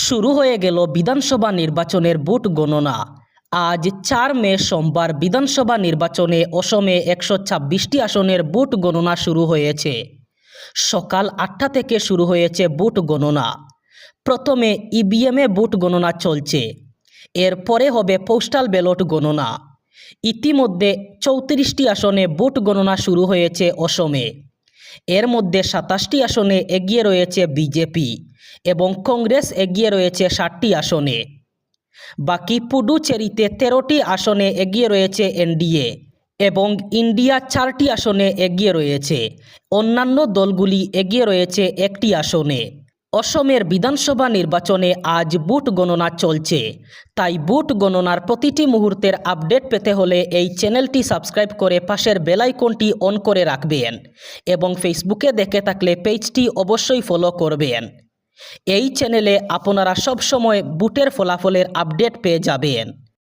শুরু হয়ে গেল বিধানসভা নির্বাচনের ভোট গণনা। আজ 4 মে সোমবার বিধানসভা নির্বাচনে অসমে 126টি আসনের ভোট গণনা শুরু হয়েছে। সকাল 8টা থেকে শুরু হয়েছে ভোট গণনা। প্রথমে ইভিএমে ভোট গণনা চলছে, এরপরে হবে পোস্টাল ব্যালট গণনা। ইতিমধ্যে 34টি আসনে ভোট গণনা শুরু হয়েছে অসমে। এর মধ্যে 27টি আসনে এগিয়ে রয়েছে বিজেপি এবং কংগ্রেস এগিয়ে রয়েছে 60টি আসনে। বাকি পুডুচেরিতে 13টি আসনে এগিয়ে রয়েছে এনডিএ এবং ইন্ডিয়া 4টি আসনে এগিয়ে রয়েছে। অন্যান্য দলগুলি এগিয়ে রয়েছে 1টি আসনে। অসমের বিধানসভা নির্বাচনে আজ ভোট গণনা চলছে, তাই ভোট গণনার প্রতিটি মুহূর্তের আপডেট পেতে হলে এই চ্যানেলটি সাবস্ক্রাইব করে পাশের বেল আইকনটি অন করে রাখবেন এবং ফেসবুকে দেখে থাকলে পেজটি অবশ্যই ফলো করবেন। এই চ্যানেলে আপনারা সবসময় ভোটের ফলাফলের আপডেট পেয়ে যাবেন।